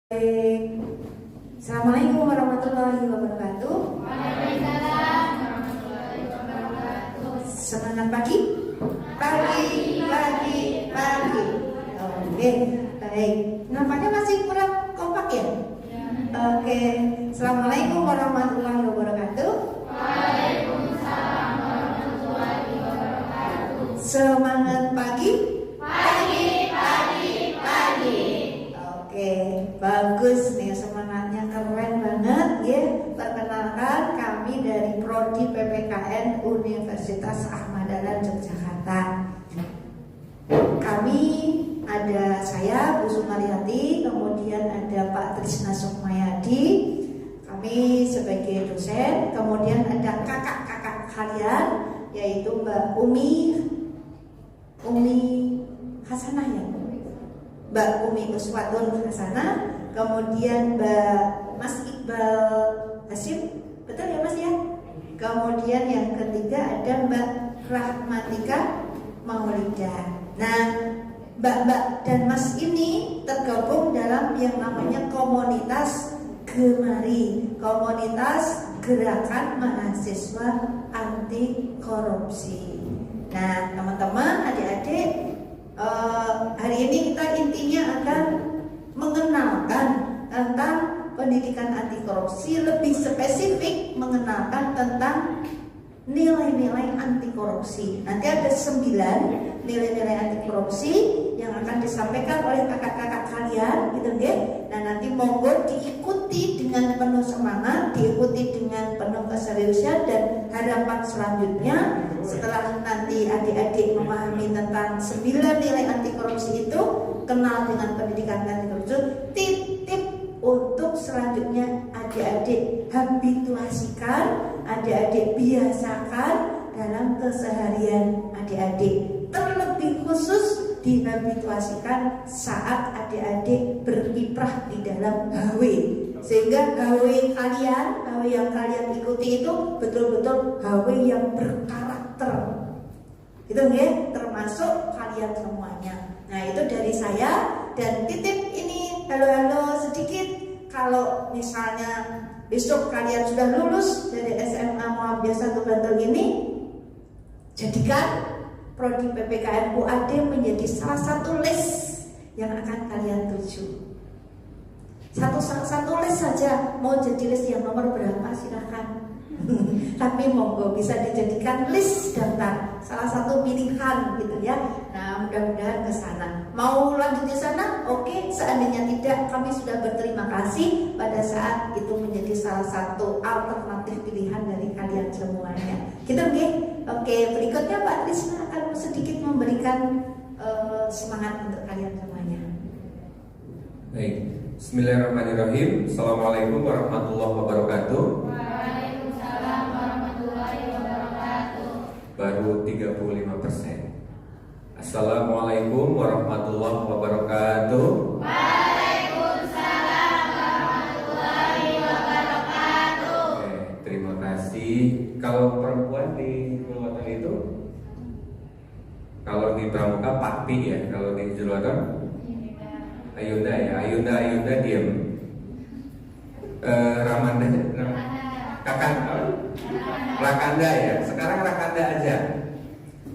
Assalamualaikum warahmatullahi wabarakatuh. Waalaikumsalam warahmatullahi wabarakatuh. Semangat pagi. Oke, baik. Nampaknya masih kurang kompak ya? Oke. Assalamualaikum warahmatullahi wabarakatuh. Waalaikumsalam warahmatullahi wabarakatuh. Semangat pagi. Oke, bagus nih, semangatnya keren banget ya. Perkenalkan, kami dari Prodi PPKN Universitas Ahmad Dahlan Yogyakarta. Kami ada saya Bu Sumaryati, kemudian ada Pak Trisna Sukmayadi, kami sebagai dosen, kemudian ada kakak-kakak kalian yaitu Mbak Umi Hasanah ya, Mbak Umi Uswatun Hasanah, kemudian Mas Iqbal Hasim, betul ya Mas ya? Kemudian yang ketiga ada Mbak Rahmatika Maulida. Nah, Mbak dan Mas ini tergabung dalam yang namanya komunitas Gemari, komunitas Gerakan Mahasiswa Anti Korupsi. Nah, teman-teman, adik-adik, hari ini kita intinya akan mengenalkan tentang pendidikan anti korupsi, lebih spesifik mengenalkan tentang nilai-nilai anti korupsi. Nanti ada 9 nilai-nilai anti korupsi yang akan disampaikan oleh kakak-kakak kalian, gitu nggih. Nah, nanti monggo diikuti dengan penuh semangat, diikuti dengan penuh keseriusan, dan harapan selanjutnya setelah nanti adik-adik memahami tentang 9 nilai anti korupsi itu, kenal dengan pendidikan anti korupsi, tip-tip untuk selanjutnya adik-adik habituasikan, adik-adik biasakan dalam keseharian adik-adik. Terlebih khusus dihabituasikan saat adik-adik berkiprah di dalam HW, sehingga HW yang kalian ikuti itu betul-betul HW yang berkarakter, gitu ya, termasuk kalian semuanya. Nah, itu dari saya, dan titip ini halo-halo sedikit. Kalau misalnya besok kalian sudah lulus dari SMA Muhammadiyah 1 Bantul ini, jadikan Prodi PPKN UAD menjadi salah satu list yang akan kalian tuju. Satu list saja, mau jadi list yang nomor berapa silahkan. Tapi monggo bisa dijadikan list daftar, salah satu pilihan gitu ya. Nah, mudah-mudahan ke sana. Mau lanjut di sana? Oke. Seandainya tidak, kami sudah berterima kasih pada saat itu menjadi salah satu alternatif pilihan dari kalian semuanya. Gitu nggih? Oke, berikutnya Pak Trisna akan sedikit memberikan semangat untuk kalian semuanya. Baik. Bismillahirrahmanirrahim. Assalamualaikum warahmatullahi wabarakatuh. Waalaikumsalam warahmatullahi wabarakatuh. Baru 35%. Assalamualaikum warahmatullahi wabarakatuh. Waalaikumsalam warahmatullahi wabarakatuh. Oke, terima kasih. Kalau perempuan di Julwatan itu, kalau di Pramuka Pakti ya, kalau di Julwatan Ayunda ya, Ayunda diam. Ramanda, Rakanda ya. Sekarang Rakanda aja.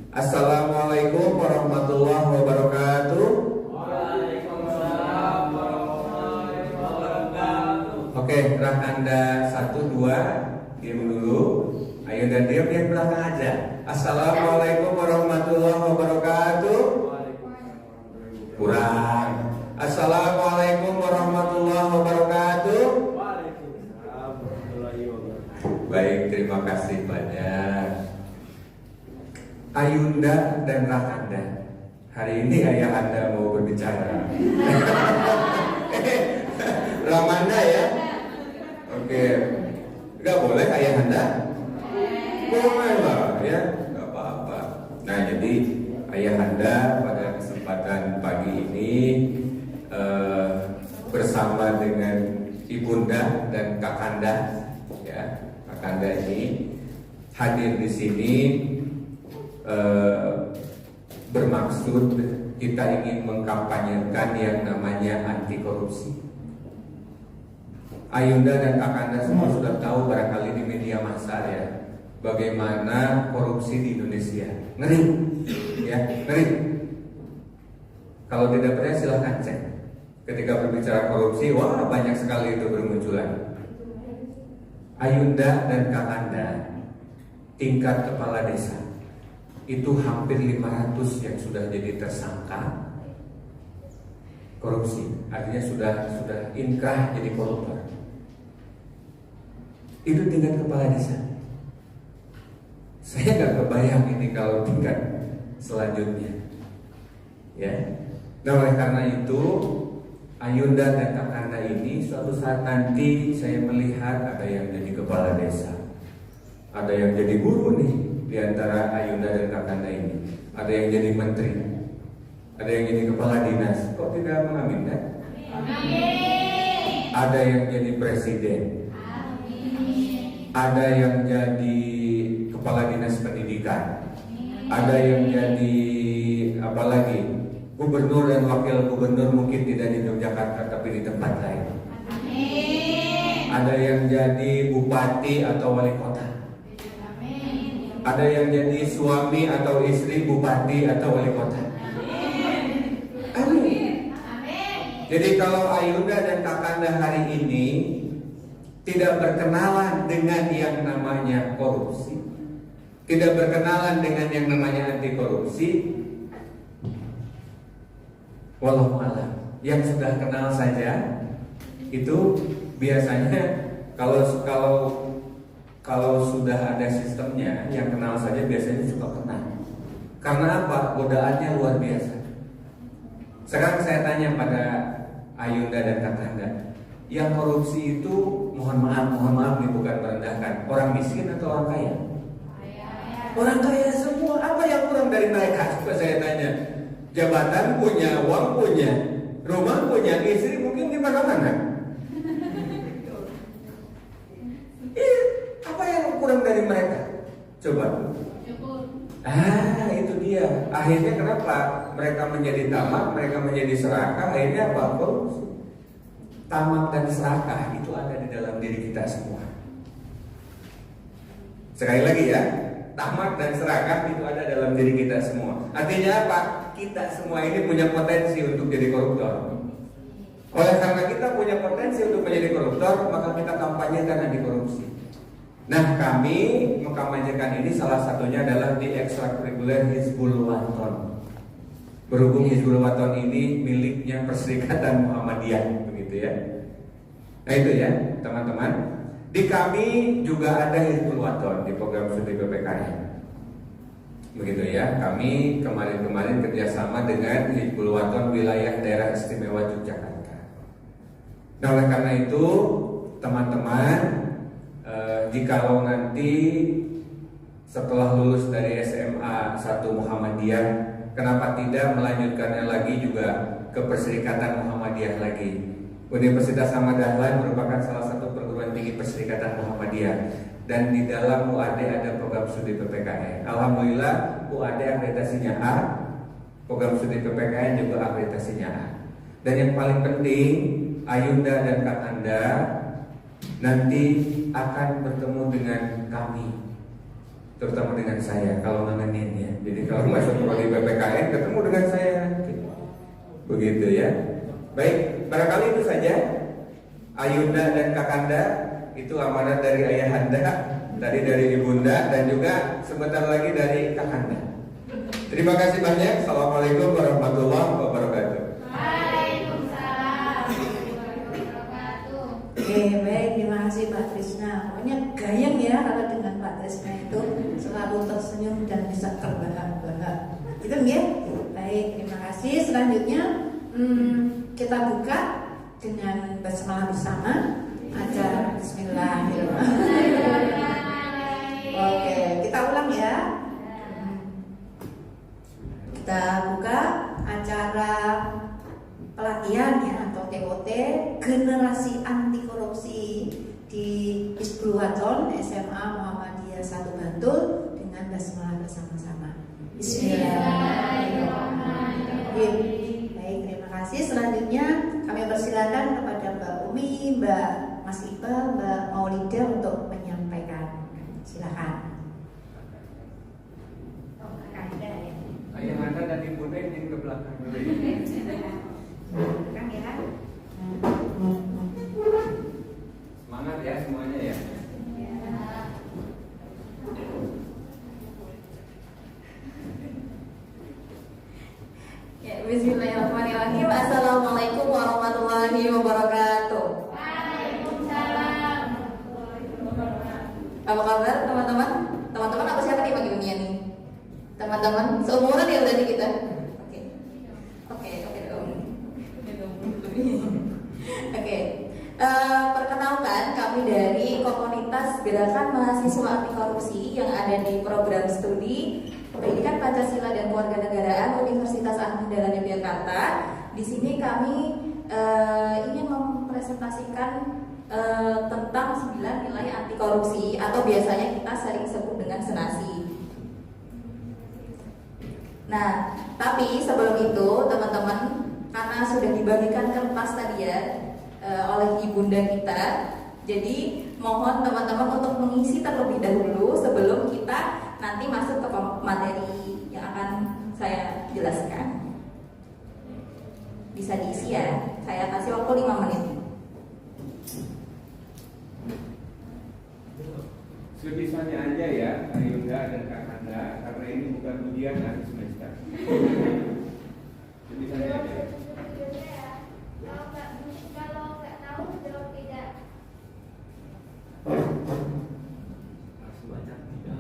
Assalamualaikum warahmatullahi wabarakatuh. Waalaikumsalam warahmatullahi wabarakatuh. Oke, Rakanda 1, 2 diam dulu. Ayunda diam, yang belakang aja. Assalamualaikum warahmatullahi wabarakatuh. Kurang. Assalamualaikum warahmatullahi wabarakatuh. Waalaikumsalam warahmatullahi wabarakatuh. Baik, terima kasih banyak. Ayunda dan Rakanda, hari ini ayah anda mau berbicara. Ramanda ya. Oke, nggak boleh ayah anda? Boleh lah ya, nggak apa-apa. Nah, jadi ayah anda pada kesempatan pagi ini bersama dengan ibunda dan kakanda, ya, kakanda ini hadir di sini bermaksud kita ingin mengkampanyekan yang namanya anti korupsi. Ayunda dan Kakanda semua sudah tahu barangkali di media massa ya, bagaimana korupsi di Indonesia. Ngeri, ya, ngeri. Kalau tidak percaya silahkan cek. Ketika berbicara korupsi, wah banyak sekali itu bermunculan. Ayunda dan Kakanda tingkat kepala desa itu hampir 500 yang sudah jadi tersangka korupsi, artinya sudah inkrah jadi koruptor. Itu tingkat kepala desa. Saya nggak kebayang ini kalau tingkat selanjutnya, ya. Nah, oleh karena itu Ayunda dan Kakanda ini suatu saat nanti saya melihat ada yang jadi kepala desa, ada yang jadi guru nih di antara Ayunda dan Kakanda ini, ada yang jadi menteri, ada yang jadi kepala dinas. Kok tidak mengaminkan? Ada yang jadi presiden, ada yang jadi kepala dinas pendidikan, ada yang jadi apa lagi, gubernur dan wakil gubernur, mungkin tidak di Yogyakarta tapi di tempat lain. Ada yang jadi bupati atau wali kota, ada yang jadi suami atau istri bupati atau wali kota. Amin. Jadi kalau Ayunda dan Kakanda hari ini tidak berkenalan dengan yang namanya korupsi, tidak berkenalan dengan yang namanya anti korupsi, wallahu a'lam, yang sudah kenal saja itu biasanya kalau sudah ada sistemnya, yang kenal saja biasanya suka kenal. Karena apa? Godaannya luar biasa. Sekarang saya tanya pada Ayunda dan Kakanda, yang korupsi itu mohon maaf nih, bukan merendahkan, orang miskin atau orang kaya? Orang kaya semua. Apa yang kurang dari mereka? Coba saya tanya. Jabatan punya, uang punya, rumah punya, istri mungkin di mana-mana. Apa yang kurang dari mereka? Coba. Itu dia. Akhirnya kenapa mereka menjadi tamak, mereka menjadi serakah? Akhirnya apa? Korupsi. Tamak dan serakah itu ada di dalam diri kita semua. Sekali lagi ya, tamak dan serakah itu ada dalam diri kita semua. Artinya apa? Kita semua ini punya potensi untuk jadi koruptor. Oleh karena kita punya potensi untuk menjadi koruptor, maka kita kampanyekan anti korupsi. Nah, kami mengkampanyekan ini salah satunya adalah di ekstrakurikuler Hizbul Waton. Berhubung Hizbul Waton ini miliknya Perserikatan Muhammadiyah, begitu ya. Nah itu ya, teman-teman. Di kami juga ada Hizbul Waton di program studi PPKN. Begitu ya, kami kemarin kerjasama dengan Hizbul Waton wilayah daerah istimewa Yogyakarta. Nah oleh karena itu teman-teman, jikalau nanti setelah lulus dari SMA 1 Muhammadiyah, kenapa tidak melanjutkannya lagi juga ke Perserikatan Muhammadiyah lagi. Universitas Ahmad Dahlan merupakan salah satu perguruan tinggi Perserikatan Muhammadiyah, dan di dalam UAD ada program studi PPKN. Alhamdulillah UAD akreditasinya A, program studi PPKN juga akreditasinya A. Dan yang paling penting, Ayunda dan Kakanda nanti akan bertemu dengan kami, terutama dengan saya kalau nemenin ya. Jadi kalau masuk prodi PPKN ketemu dengan saya nanti. Begitu ya. Baik, barangkali itu saja. Ayunda dan Kakanda itu amanat dari Ayahanda, tadi dari Ibunda, dan juga sebentar lagi dari Kakanda. Terima kasih banyak. Assalamualaikum warahmatullahi wabarakatuh. Waalaikumsalam warahmatullahi wabarakatuh. Oke, baik, terima kasih Pak Trisna. Pokoknya gayeng ya kalau dengan Pak Trisna itu selalu tersenyum dan bisa terbahak-bahak. Gitu ya? Baik, terima kasih. Selanjutnya kita buka dengan basmalah bersama acara Bismillahirrahmanirrahim. Oke, kita ulang ya. Kita buka acara pelatihan ya atau TOT generasi anti korupsi di Hizbul Waton SMA Muhammadiyah 1 Bantul dengan basmalah bersama-sama. Bismillahirrahmanirrahim. Baik, terima kasih. Selanjutnya kami persilakan kepada Mbak Umi, Mbak Mas Iqbal, Mbak Maulida untuk menyampaikan. Silakan. Oh, Kak Ida ya. Ayah Anda dan Ibu Nen ke belakang dulu. Kang ya. Semangat ya semuanya ya. Ya, bismillahirrahmanirrahim. Assalamualaikum warahmatullahi wabarakatuh. Waalaikumsalam. Apa kabar teman-teman? Teman-teman apa siapa nih bagi dunia nih? Teman-teman seumuran ya berarti kita. Oke dong. Oke. Perkenalkan kami dari komunitas Gerakan Mahasiswa Anti Korupsi yang ada di program studi Pendidikan Pancasila dan Kewarganegaraan Universitas Ahmad Dahlan Yogyakarta. Di sini kami ingin mempresentasikan tentang 9 nilai anti korupsi atau biasanya kita sering sebut dengan senasi. Nah, tapi sebelum itu teman-teman, karena sudah dibagikan kertas tadi ya oleh ibunda kita, jadi mohon teman-teman untuk mengisi terlebih dahulu sebelum kita nanti masuk ke materi yang akan saya jelaskan. Bisa diisi ya, saya kasih waktu 5 menit. Sebisanya aja ya, Kak Yunda dan Kak Handa, karena ini bukan ujian akhir semester. Sebisanya aja. Kalau nggak tahu jawab tidak. Langsung baca tidak.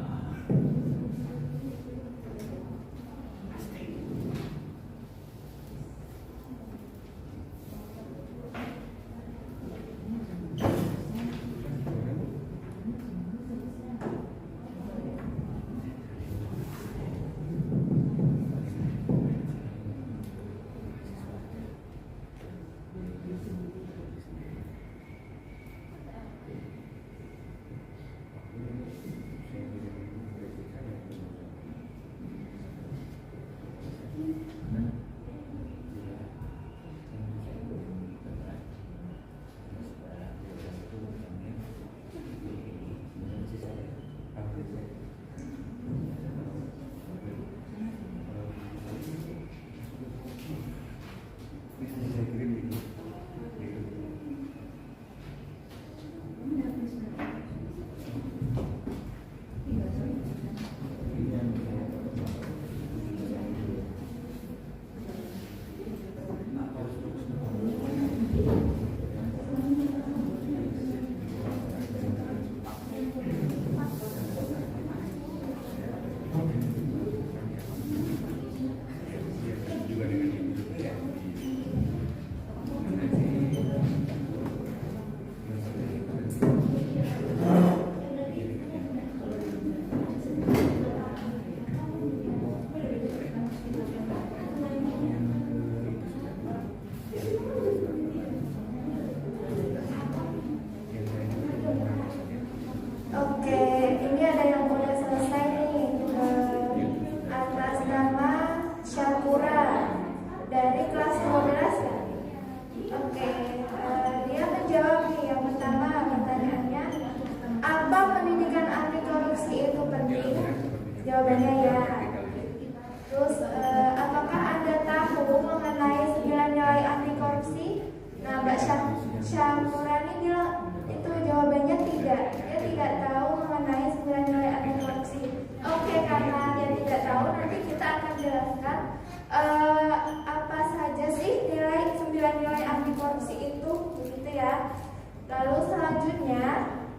Oke, ini ada yang udah selesai nih. Atas nama Syakura dari kelas 12 ya. Oke, dia menjawab nih yang pertama pertanyaannya, apa pendidikan anti korupsi itu penting? Jawabannya ya. Terus apakah Anda tahu mengenai 9 nilai anti korupsi? Nah, Mbak Syakura ini bilang itu jawabannya tidak. Dia tidak tahu mengenai 9 nilai anti korupsi. Oke, karena dia tidak tahu, nanti kita akan jelaskan apa saja sih 9 nilai anti korupsi itu, begitu ya. Lalu selanjutnya,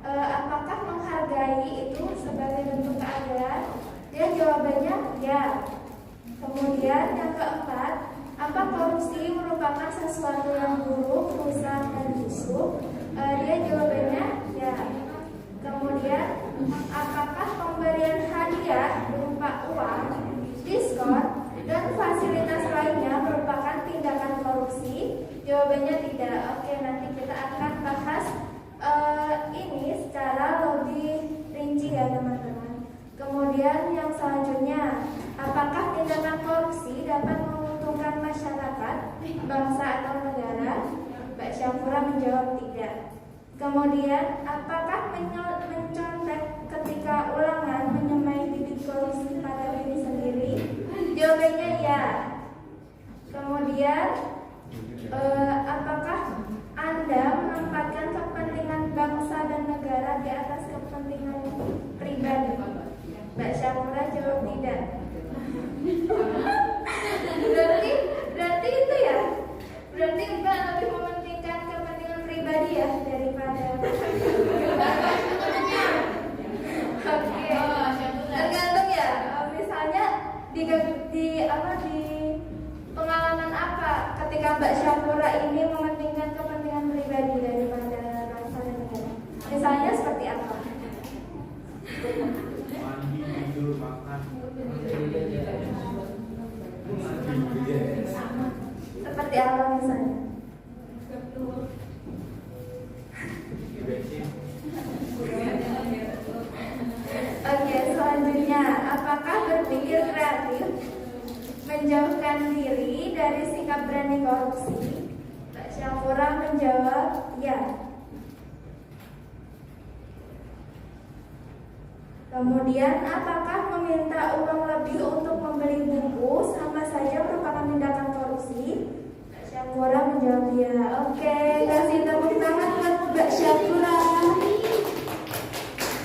apakah menghargai itu sebagai bentuk keadilan? Dia jawabannya ya. Kemudian yang keempat, apa korupsi merupakan sesuatu yang buruk, rusak, dan busuk? Dia jawabannya ya. Kemudian, apakah pemberian hadiah berupa uang, diskon, dan fasilitas lainnya merupakan tindakan korupsi? Jawabannya tidak. Oke, nanti kita akan bahas ini secara lebih rinci ya teman-teman. Kemudian yang selanjutnya, apakah tindakan korupsi dapat menguntungkan masyarakat, bangsa atau negara? Mbak Syafura menjawab tidak. Kemudian, apakah mencontek ketika ulangan menyemai bibit korupsi pada diri sendiri? Jawabannya ya. Kemudian, apakah Anda menempatkan kepentingan bangsa dan negara di atas kepentingan pribadi? Mbak Syakura jawab tidak. Berarti itu ya. Berarti Mbak lebih mementingkan kepentingan pribadi ya daripada. Oke. Tergantung ya. Misalnya di pengalaman apa ketika Mbak Syakura ini mementingkan kepentingan pribadi daripada bangsa dan negara? Misalnya seperti apa? Mandi, tidur, makan. Seperti apa misalnya? Oke, selanjutnya, apakah berpikir kreatif menjauhkan diri dari sikap berani korupsi? Mbak Syakura menjawab ya. Kemudian, apakah meminta uang lebih untuk membeli buku sama saja merupakan tindakan korupsi? Mbak Syakura menjawab ya. Oke, kasih tepuk tangan buat Mbak Syakura.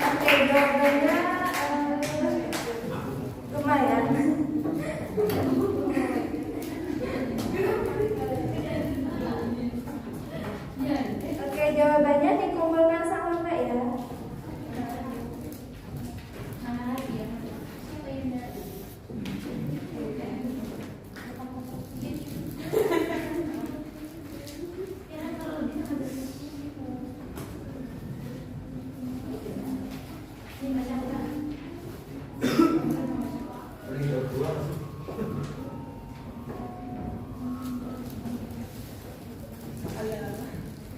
Oke, jawabannya lumayan. Oke, jawabannya dikumpulkan sama Mbak ya.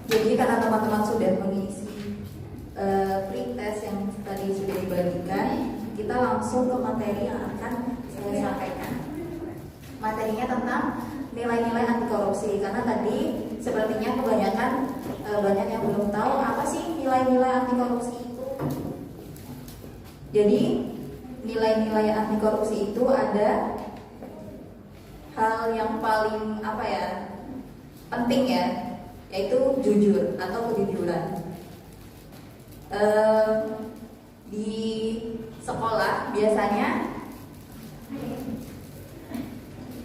Jadi karena teman-teman sudah mengisi pretest yang tadi sudah dibagikan, kita langsung ke materi yang akan saya sampaikan. Materinya tentang nilai-nilai anti korupsi. Karena tadi sepertinya kebanyakan banyak yang belum tahu apa sih nilai-nilai anti korupsi itu. Jadi nilai-nilai anti korupsi itu ada hal yang paling penting ya, yaitu jujur atau kejujuran. Di sekolah biasanya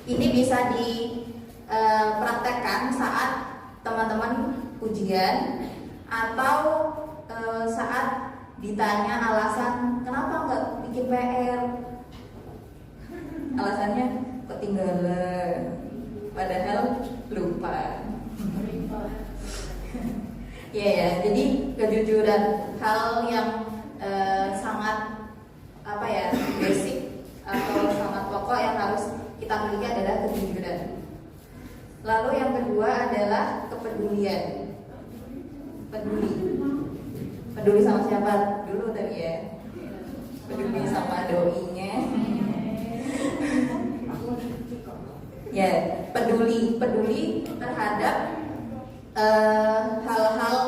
ini bisa dipraktekkan saat teman-teman ujian atau saat ditanya alasan kenapa nggak bikin PR, alasannya ketinggalan, padahal lupa. Ya, jadi kejujuran hal yang sangat basic atau sangat pokok yang harus kita miliki adalah kejujuran. Lalu yang kedua adalah kepedulian. Peduli sama siapa dulu tadi ya? Peduli sama doinya. Ya, peduli terhadap hal-hal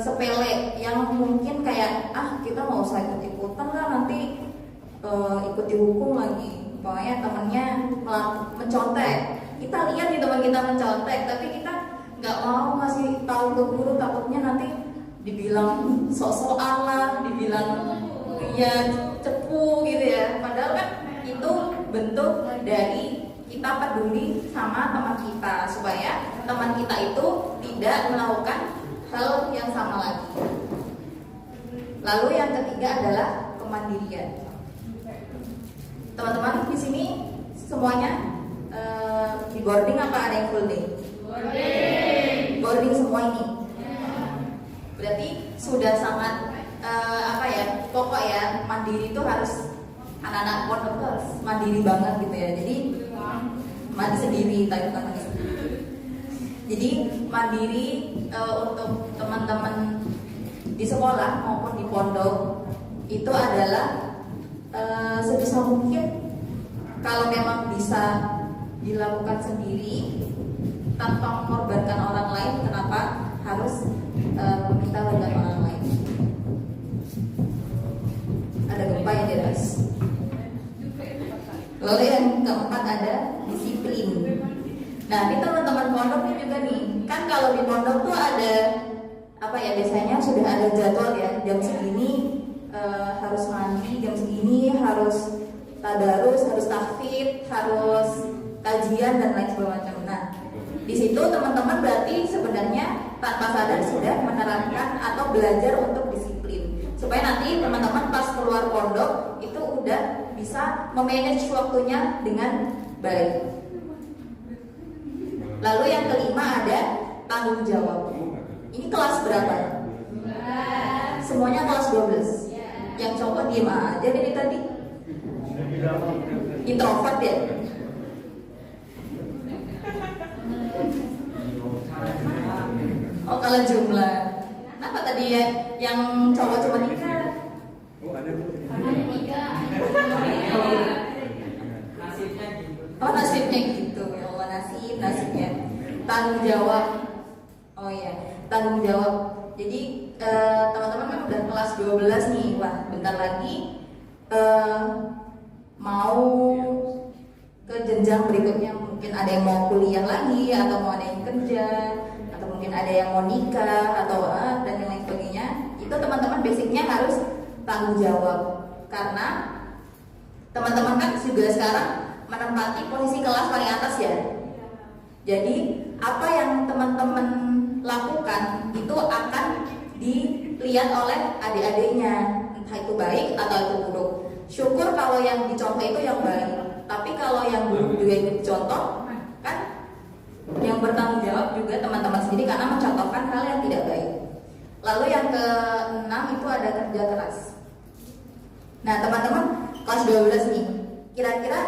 sepele yang mungkin kayak kita mau usah ikut-ikutan lah, nanti ikut dihukum lagi. Pokoknya temennya mencontek, kita lihat nih teman kita mencontek, tapi kita nggak mau ngasih tahu ke guru, takutnya nanti dibilang sok-sokan lah, dibilang ya cepu gitu ya. Padahal kan itu bentuk dari kita peduli sama teman kita supaya teman kita itu tidak melakukan hal yang sama lagi. Lalu yang ketiga adalah kemandirian. Teman-teman di sini semuanya di boarding apa ada yang full day? Boarding semua ini. Berarti sudah sangat pokok ya, mandiri itu harus anak-anak pondok itu harus mandiri banget gitu ya. Jadi mandi sendiri, tapi bukan mandi sendiri. Jadi mandiri untuk teman-teman di sekolah maupun di pondok itu adalah sebisa mungkin kalau memang bisa dilakukan sendiri tanpa mengorbankan orang lain, kenapa harus Nah, ini teman-teman pondok nih juga nih. Kan kalau di pondok tuh ada apa ya, biasanya sudah ada jadwal ya. Jam segini harus mandi, jam segini harus tadarus, harus tahfidz, harus kajian dan lain sebagainya. Nah, di situ teman-teman berarti sebenarnya tanpa sadar sudah menerapkan atau belajar untuk disiplin. Supaya nanti teman-teman pas keluar pondok itu udah bisa memanage waktunya dengan baik. Lalu yang kelima ada tanggung jawab. Ini kelas berapa? Semuanya kelas 12. Yang cowok diem aja dari tadi. Introvert ya? Oh, kalau jumlah. Kenapa tadi ya yang cowok cuma 3? Oh, ada. Oh, nasibnya gitu. Ya Allah, nasibnya. Tanggung jawab. Oh iya, tanggung jawab. Jadi teman-teman kan udah kelas 12 nih. Wah, bentar lagi mau ke jenjang berikutnya. Mungkin ada yang mau kuliah lagi, atau mau ada yang kerja, atau mungkin ada yang mau nikah, atau dan yang lain sebagainya. Itu teman-teman basicnya harus tanggung jawab. Karena teman-teman kan juga sekarang menempati posisi kelas paling atas ya. Jadi apa yang teman-teman lakukan itu akan dilihat oleh adik-adiknya, entah itu baik atau itu buruk. Syukur kalau yang dicontoh itu yang baik, tapi kalau yang buruk juga ikut dicontoh, kan yang bertanggung jawab juga teman-teman sendiri karena mencontohkan hal yang tidak baik. Lalu yang ke-6 itu ada kerja keras. Nah, teman-teman kelas 12 nih, kira-kira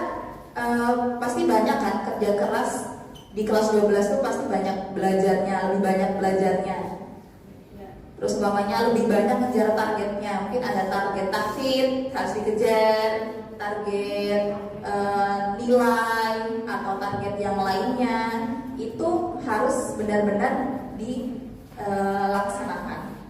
pasti banyak kan kerja keras. Di kelas 12 tuh pasti banyak belajarnya, lebih banyak belajarnya. Terus umpamanya lebih banyak ngejar targetnya. Mungkin ada target tahfidz harus dikejar, target nilai atau target yang lainnya. Itu harus benar-benar dilaksanakan.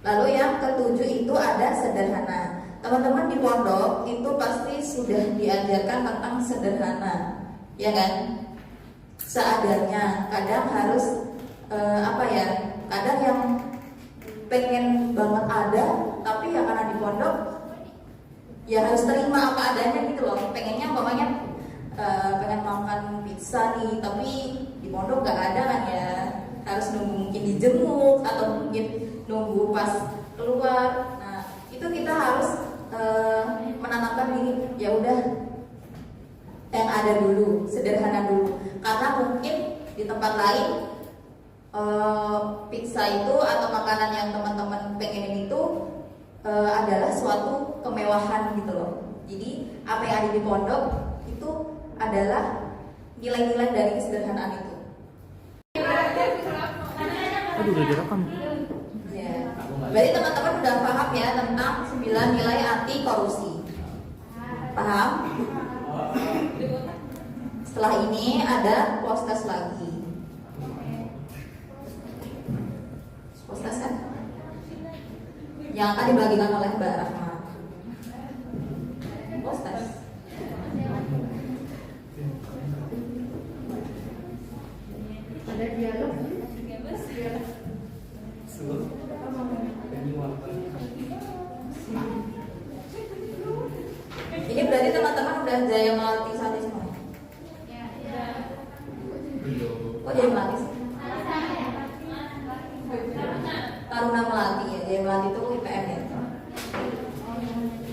Lalu yang ke-7 itu ada sederhana. Teman-teman di pondok itu pasti sudah diajarkan tentang sederhana, ya kan? Seadanya. Kadang harus kadang yang pengen banget ada, tapi ya karena di pondok ya harus terima apa adanya gitu loh. Pengennya umpamanya pengen makan pizza nih, tapi di pondok gak ada kan ya, harus nunggu mungkin dijemuk atau mungkin nunggu pas keluar. Nah, itu kita harus menanamkan diri, ya udah yang ada dulu, sederhana dulu. Karena mungkin di tempat lain pizza itu atau makanan yang teman-teman pengenin itu adalah suatu kemewahan gitu loh. Jadi apa yang ada di pondok itu adalah nilai-nilai dari kesederhanaan itu. Aduh, udah direkam. Ya. Berarti teman-teman udah paham ya tentang 9 nilai anti korupsi. Paham? Setelah ini ada postas lagi. Postas kan? Yang akan dibagikan oleh Mbak Rahma. Postas. Ada dialog. Ini berarti teman-teman udah jaya melatih satu semua. Oh, jaya melatih sih. Taruna Melati ya, Jaya Melati itu IPM ya.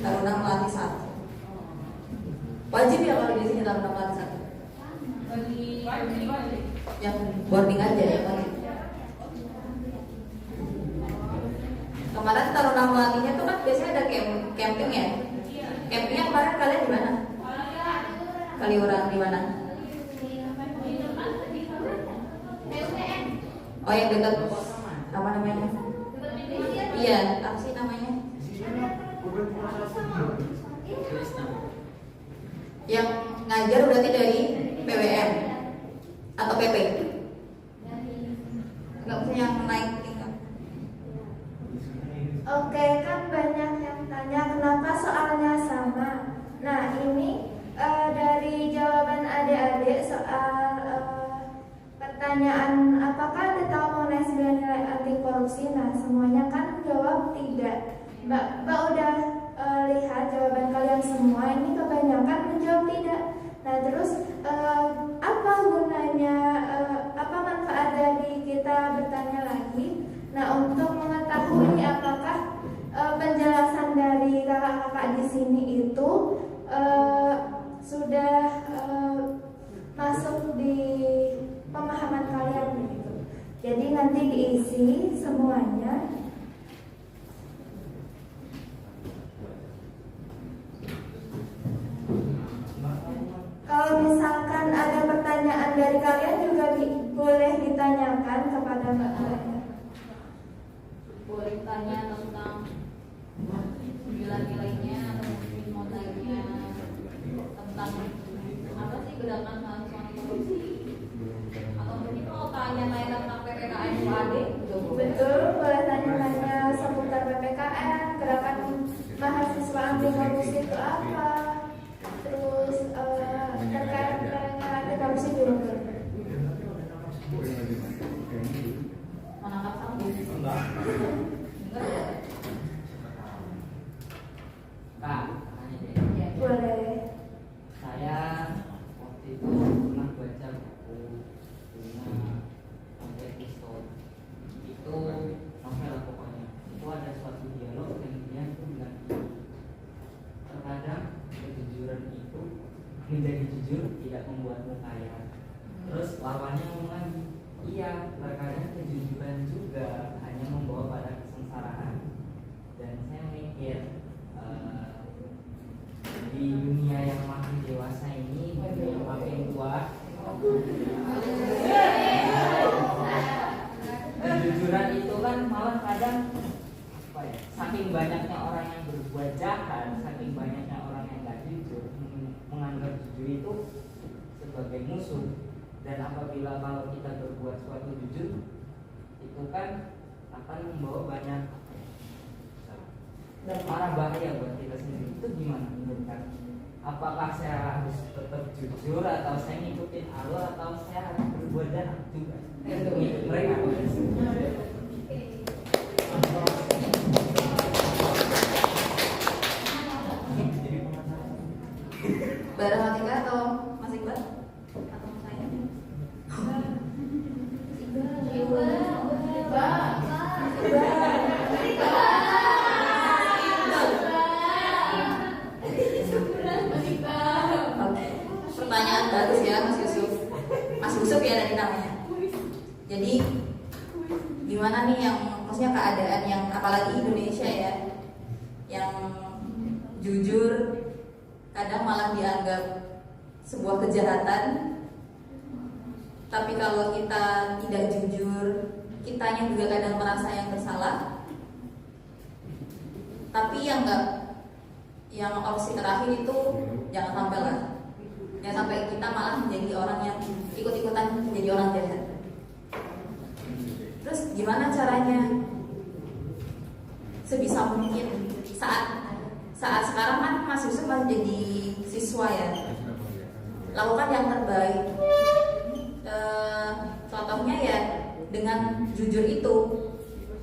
Taruna Melati 1. Wajib ya kalau di sini Taruna Melati 1. Yang boarding aja ya wajib. Kemarin Taruna Melatinya tuh kan biasanya ada camping ya. Campingnya kemarin kalian di mana? Kaliurang di mana? Oh, yang dekat apa namanya? Iya, apa sih namanya? Yang ngajar berarti dari PWM atau PP? Enggak punya yang naik tingkat. Oke, kan banyak yang tanya kenapa soalnya sama. Nah, ini dari jawaban adik-adik soal pertanyaan apakah Anda tahu mengenai 9 nilai anti korupsi? Nah, semuanya kan jawab tidak. Mbak udah lihat jawaban kalian semua, ini kebanyakan menjawab tidak. Nah, terus apa gunanya, apa manfaat dari kita bertanya lagi? Nah, untuk mengetahui apakah penjelasan dari kakak-kakak di sini itu sudah masuk di pemahaman kalian begitu. Jadi nanti diisi semuanya. Kalau misalkan ada pertanyaan dari kalian juga boleh ditanyakan kepada Mbak Aya. Boleh tanya tentang nilai-nilainya atau mungkin modelnya tentang apa sih gerakan mahasiswa anti korupsi, atau mungkin mau tanya-tanya tentang PPKN UAD. Betul, boleh tanya-tanya seputar PPKN, gerakan mahasiswa anti korupsi itu apa, terus terkait dengan anti korupsi juga boleh. Menangkap sambung. Enggak ya? Kak, tanya deh. Boleh. Saya waktu itu pernah baca bukunya Episode. Itu novel pokoknya. Itu ada suatu dialog yang dia itu bilang, terkadang kejujuran itu menjadi jujur tidak membuatmu kaya. Terus lawannya ngomong lagi, iya, terkadang kejujuran juga hanya membawa pada kesengsaraan. Dan saya mikir, di dunia yang makin dewasa ini, dunia yang makin tua, kejujuran itu kan malah kadang apa ya, saking banyaknya orang yang berbuat jahat, saking banyaknya orang yang gak jujur, menganggap jujur itu sebagai musuh. Dan apabila kalau kita berbuat suatu jujur, itu kan akan membawa banyak marah bahaya buat kita sendiri. Itu gimana menurut kalian? Apakah saya harus tetap jujur, atau saya ngikutin alur, atau saya harus berbuat jahat juga untuk ngikut mereka? Bareng Atika atau Mas Iqbal? Atau Mas saya? Pertanyaan bagus ya Mas Yusuf. Mas Yusuf ya dari namanya. Jadi gimana nih yang maksudnya keadaan yang apalagi Indonesia ya, yang jujur kadang malah dianggap sebuah kejahatan. Tapi kalau kita tidak jujur, kitanya juga kadang merasa yang bersalah. Tapi yang opsi terakhir itu jangan sampai lah. Jangan sampai kita malah menjadi orang yang ikut-ikutan menjadi orang jahat. Terus gimana caranya? Sebisa mungkin saat sekarang kan Mas Yusuf masih jadi siswa ya. Lakukan yang terbaik. Contohnya ya dengan jujur itu,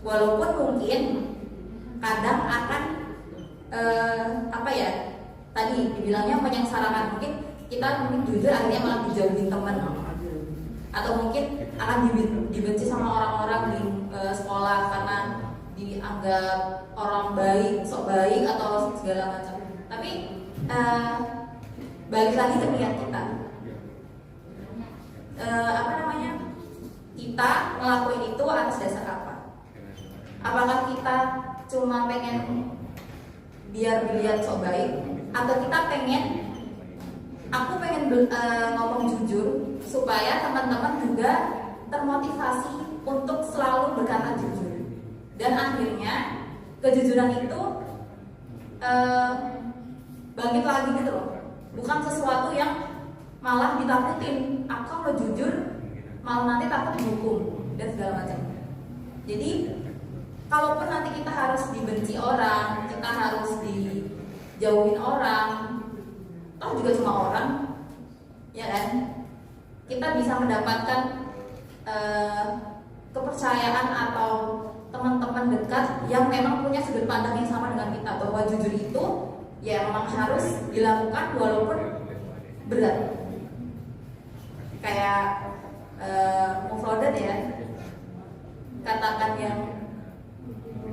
walaupun mungkin kadang akan apa ya, tadi dibilangnya menyengsarakan. Mungkin kita jujur akhirnya malah dijauhin teman, atau mungkin akan dibenci sama orang-orang di sekolah karena dianggap orang baik, sok baik atau segala macam. Tapi balik lagi ke niat kita. Kita ngelakuin itu atas dasar apa? Apakah kita cuma pengen biar dilihat sok baik, atau kita pengen ngomong jujur supaya teman-teman juga termotivasi untuk selalu berkata jujur. Dan akhirnya kejujuran itu bangkit lagi gitu loh. Bukan sesuatu yang malah ditakutin. Aku kalau jujur malah nanti takut dihukum dan segala macam. Jadi kalaupun nanti kita harus dibenci orang, kita harus dijauhin orang, toh juga cuma orang, ya kan? kita bisa mendapatkan kepercayaan atau teman-teman dekat yang memang punya sudut pandang yang sama dengan kita, bahwa jujur itu ya memang harus dilakukan walaupun berat. Kayak Mufrodan ya, katakan yang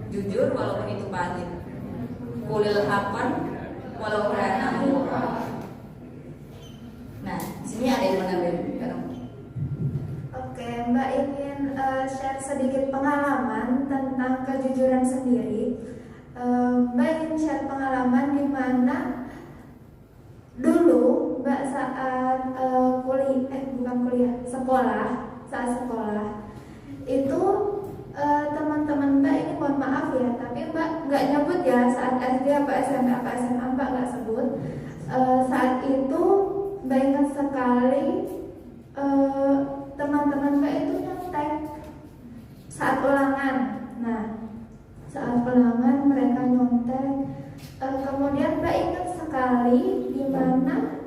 jujur walaupun itu pahit, kulil haqqan walau kana murra. Nah, di sini ada yang mengambil. Oke, Mbak ingin share sedikit pengalaman tentang kejujuran sendiri. Mbak ingin share pengalaman di mana dulu Mbak saat saat sekolah itu teman-teman Mbak ini mohon maaf ya, tapi Mbak nggak nyebut ya saat SD apa SMP apa SMA, Mbak nggak sebut. Saat itu Mbak ingat sekali teman-teman Mbak itu nyontek saat ulangan. Nah, saat ulangan mereka nyontek. Kemudian Mbak ingat sekali di mana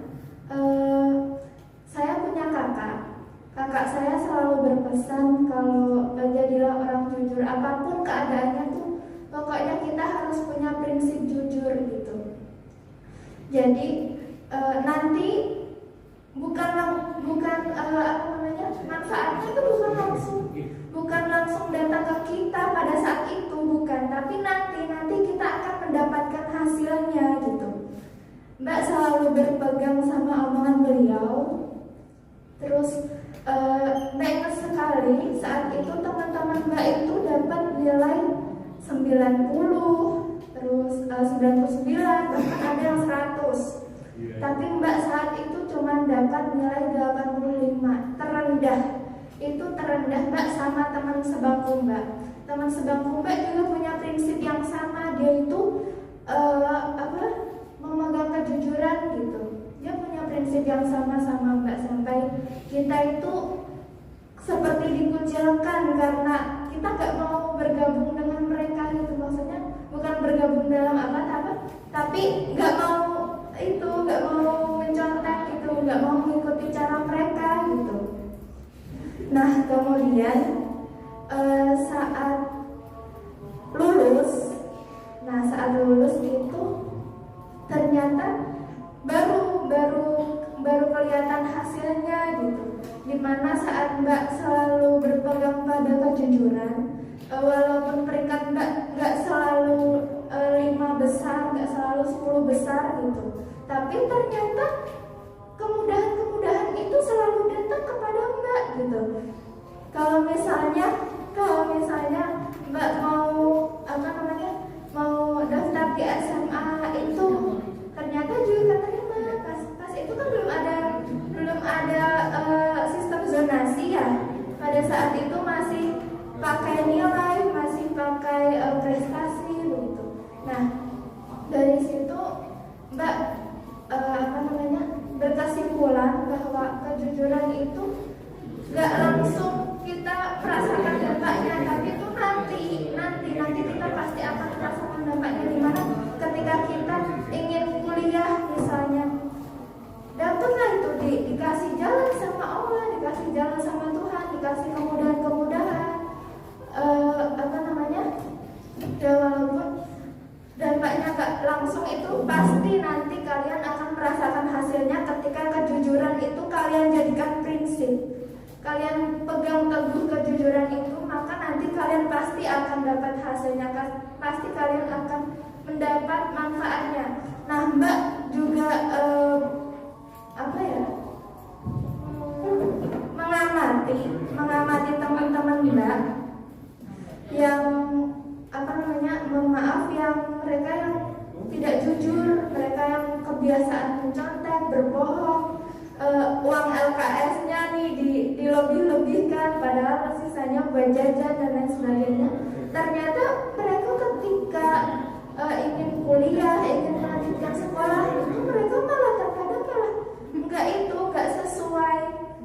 saya punya kakak saya selalu berpesan kalau jadilah orang jujur, apapun keadaannya tuh pokoknya kita harus punya prinsip jujur gitu. Jadi nanti manfaatnya itu bukan langsung datang ke kita pada saat itu, bukan, tapi nanti kita akan mendapatkan hasilnya gitu. Mbak selalu berpegang sama omongan beliau. Terus Mbak ingat sekali saat itu teman-teman Mbak itu dapat nilai 90, terus 99, bahkan ada yang 100. Tapi Mbak saat itu cuma dapat nilai 85, terendah. Itu terendah Mbak sama teman sebangku Mbak. Teman sebangku Mbak juga punya prinsip yang sama, dia itu memegang kejujuran gitu. Dia punya prinsip yang sama Mbak, sampai kita itu seperti dikucilkan karena kita nggak mau bergabung dengan mereka gitu. Maksudnya bukan bergabung dalam apa-apa, tapi nggak mau mencontek gitu, nggak mau mengikuti cara mereka gitu. Nah kemudian saat lulus itu ternyata baru kelihatan hasilnya gitu. Dimana saat Mbak selalu berpegang pada kejujuran, walaupun peringkat Mbak nggak selalu 5 besar, nggak selalu 10 besar gitu, tapi ternyata kemudahan itu selalu datang kepada Mbak gitu. Kalau misalnya Mbak mau daftar di SMA itu ternyata juga keterima, pas itu kan belum ada sistem zonasi ya. Pada saat itu masih pakai nilai, masih pakai prestasi begitu. Nah dari situ Mbak berkesimpulan bahwa kejujuran itu nggak langsung kita merasakan dampaknya, tapi itu nanti kita pasti akan merasakan dampaknya. Dimana ketika kita ingin kuliah misalnya, dapatlah itu dikasih jalan sama Allah, dikasih jalan sama Tuhan, dikasih kemudahan-kemudahan, ya walaupun dampaknya gak langsung, itu pasti nanti kalian akan merasakan hasilnya ketika kejujuran itu kalian jadikan prinsip. Kalian pegang teguh kejujuran itu, maka nanti kalian pasti akan dapat hasilnya, pasti kalian akan mendapat manfaatnya. Nah Mbak juga mengamati teman-teman Mbak yang yang mereka yang tidak jujur, mereka yang kebiasaan mencontek, berbohong, uang LKS-nya nih dilebih-lebihkan padahal sisanya buat jajan dan lain sebagainya. Ternyata mereka ketika ingin kuliah, ingin melanjutkan sekolah itu mereka malah terkadang nggak sesuai,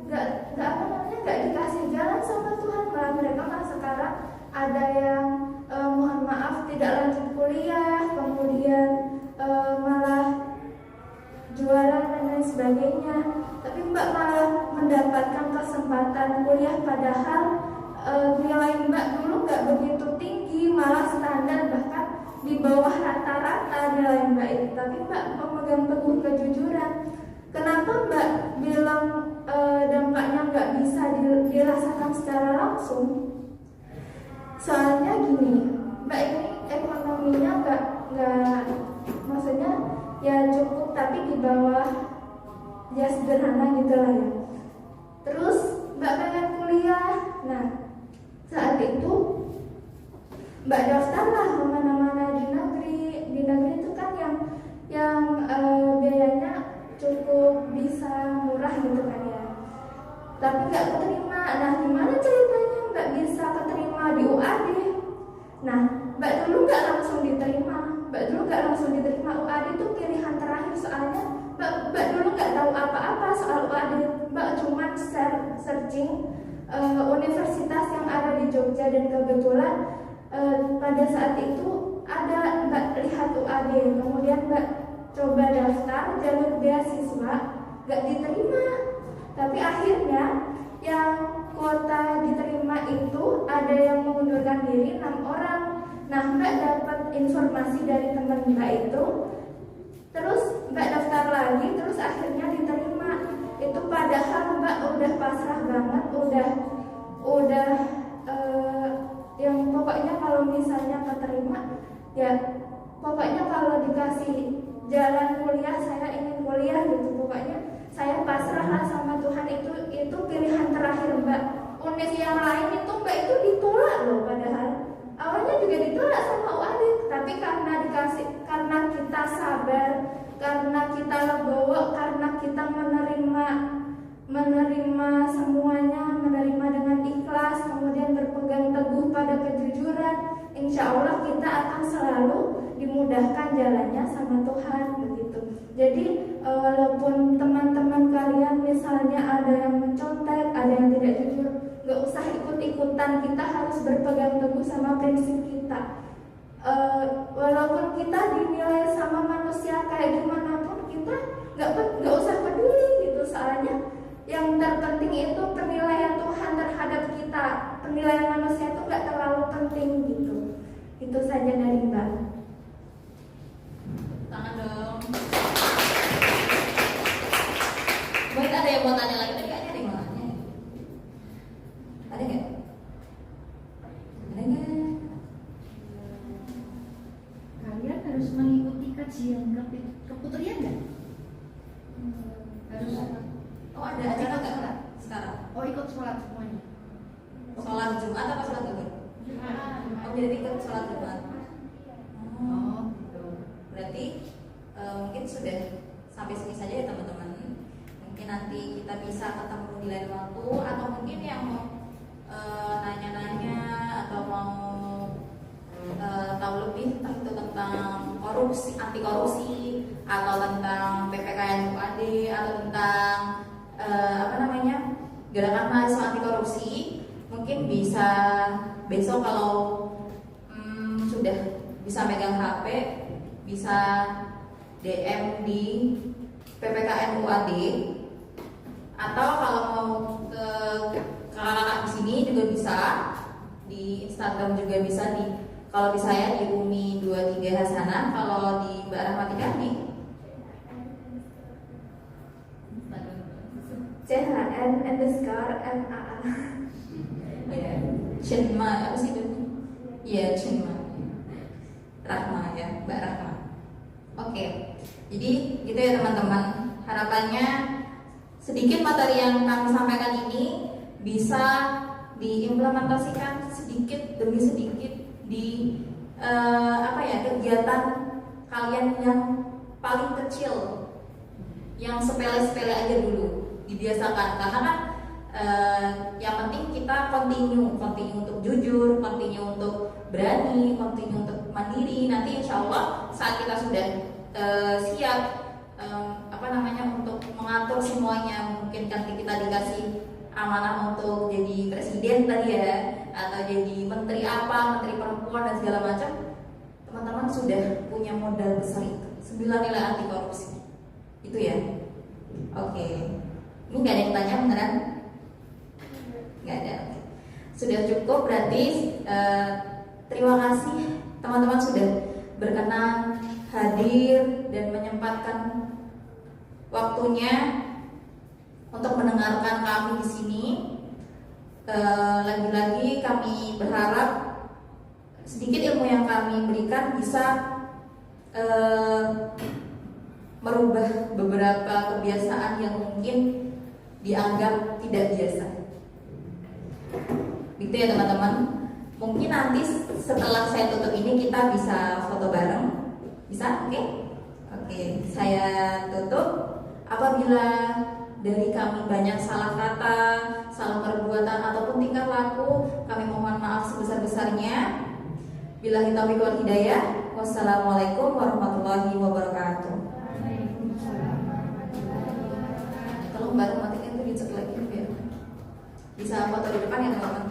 nggak dikasih jalan sama Tuhan. Malah mereka sekarang ada yang mohon maaf tidak lanjut kuliah, kemudian malah jualan dan lain sebagainya. Tapi Mbak malah mendapatkan kesempatan kuliah, padahal nilai Mbak dulu nggak begitu tinggi, malah standar, bahkan di bawah rata-rata nilai Mbak itu. Tapi Mbak memegang teguh kejujuran. Kenapa Mbak bilang dampaknya nggak bisa dirasakan secara langsung? Soalnya gini, Mbak ini ekonominya nggak maksudnya ya cukup, tapi di bawah ya sederhana gitu lah ya. Terus Mbak pengen kuliah, nah saat itu Mbak daftarlah kemana-mana di negeri. Di negeri itu kan yang biayanya cukup bisa murah gitu kan ya. Tapi nggak keterima. Nah, gimana ceritanya Mbak bisa keterima di UAD? Nah, Mbak dulu nggak langsung diterima. UAD itu pilihan terakhir, soalnya Mbak dulu nggak tahu apa-apa soal UAD. Mbak cuma searching universitas yang ada di Jogja, dan kebetulan pada saat itu ada Mbak lihat UAD. Kemudian Mbak coba daftar jalur beasiswa, nggak diterima. Tapi akhirnya yang kuota diterima itu ada yang mengundurkan diri 6 orang. Nah, Mbak dapat informasi dari teman Mbak itu, terus Mbak daftar lagi, terus akhirnya diterima. Itu padahal Mbak udah pasrah banget, udah yang pokoknya kalau misalnya keterima, ya pokoknya kalau dikasih jalan kuliah, saya ingin kuliah gitu. Pokoknya saya pasrah lah sama Tuhan, itu pilihan terakhir Mbak. Univ yang lain itu Mbak itu ditolak loh, padahal awalnya juga ditolak sama UAD. Tapi karena kita sabar, karena kita legowo, karena kita menerima semuanya, menerima dengan ikhlas, kemudian berpegang teguh pada kejujuran, insya Allah kita akan selalu dimudahkan jalannya sama Tuhan begitu. Jadi walaupun teman-teman kalian misalnya ada yang mencontek, ada yang tidak jujur, gak usah ikut-ikutan. Kita harus berpegang teguh sama prinsip kita. Walaupun kita dinilai sama manusia kayak gimana pun, kita gak usah peduli gitu. Soalnya yang terpenting itu penilaian Tuhan terhadap kita. Penilaian manusia itu gak terlalu penting gitu. Itu saja dari Mbak. Tangan dong. Buat ada yang mau tanya lagi? Tadi kayaknya ada yang mau tanya. Ada nggak? Ada nggak? Kalian harus mengikuti kajian keputrian nggak? Harus. Oh, ada acara nggak sekarang? Oh, ikut sholat semuanya. Sholat Jumat apa sholat Zuhur? Oh, jadi ikut sholat Jumat. Oh, gitu. Berarti mungkin sudah sampai sini saja ya teman-teman. Mungkin nanti kita bisa ketemu di lain waktu, atau mungkin yang mau nanya-nanya atau mau tahu lebih tentang korupsi, anti korupsi, atau tentang PPKN UAD, atau tentang gerakan mahasiswa anti korupsi, mungkin bisa besok kalau sudah bisa megang HP, bisa DM di PPKN UAD, atau kalau mau ke kakak-kakak di sini juga bisa, di Instagram juga bisa, kalau di saya di Umi 23 Hasanah, kalau di Mbak Rahmatika nih CHN_MAA. ya, Chenma apa sih itu? Iya, Chenma Rahma ya, Mbak Rahma. Oke, jadi gitu ya teman-teman. Harapannya sedikit materi yang kami sampaikan ini bisa diimplementasikan sedikit demi sedikit di kegiatan kalian yang paling kecil, yang sepele-sepele aja dulu dibiasakan. Karena kan yang penting kita continue untuk jujur, continue untuk berani, continue untuk mandiri. Nanti insya Allah saat kita sudah siap untuk mengatur semuanya, mungkin nanti kita dikasih amanah untuk jadi presiden tadi ya, atau jadi menteri apa, menteri perempuan dan segala macam, teman-teman sudah punya modal besar itu, 9 nilai anti korupsi itu ya. Oke. Ini nggak ada yang tanya beneran? Nggak ada. Sudah cukup berarti. Terima kasih teman-teman sudah berkenan hadir dan menyempatkan waktunya untuk mendengarkan kami di sini. Lagi-lagi kami berharap sedikit ilmu yang kami berikan bisa merubah beberapa kebiasaan yang mungkin dianggap tidak biasa. Gitu ya teman-teman. Mungkin nanti setelah saya tutup ini kita bisa foto bareng. Bisa? Oke? Oke, saya tutup. Apabila dari kami banyak salah kata, salah perbuatan ataupun tingkah laku, kami mohon maaf sebesar-besarnya. Billahi taufiq wal hidayah. Wassalamualaikum warahmatullahi wabarakatuh. Tolong bareng matikan itu dicek lagi biar bisa foto di depan ya teman-teman.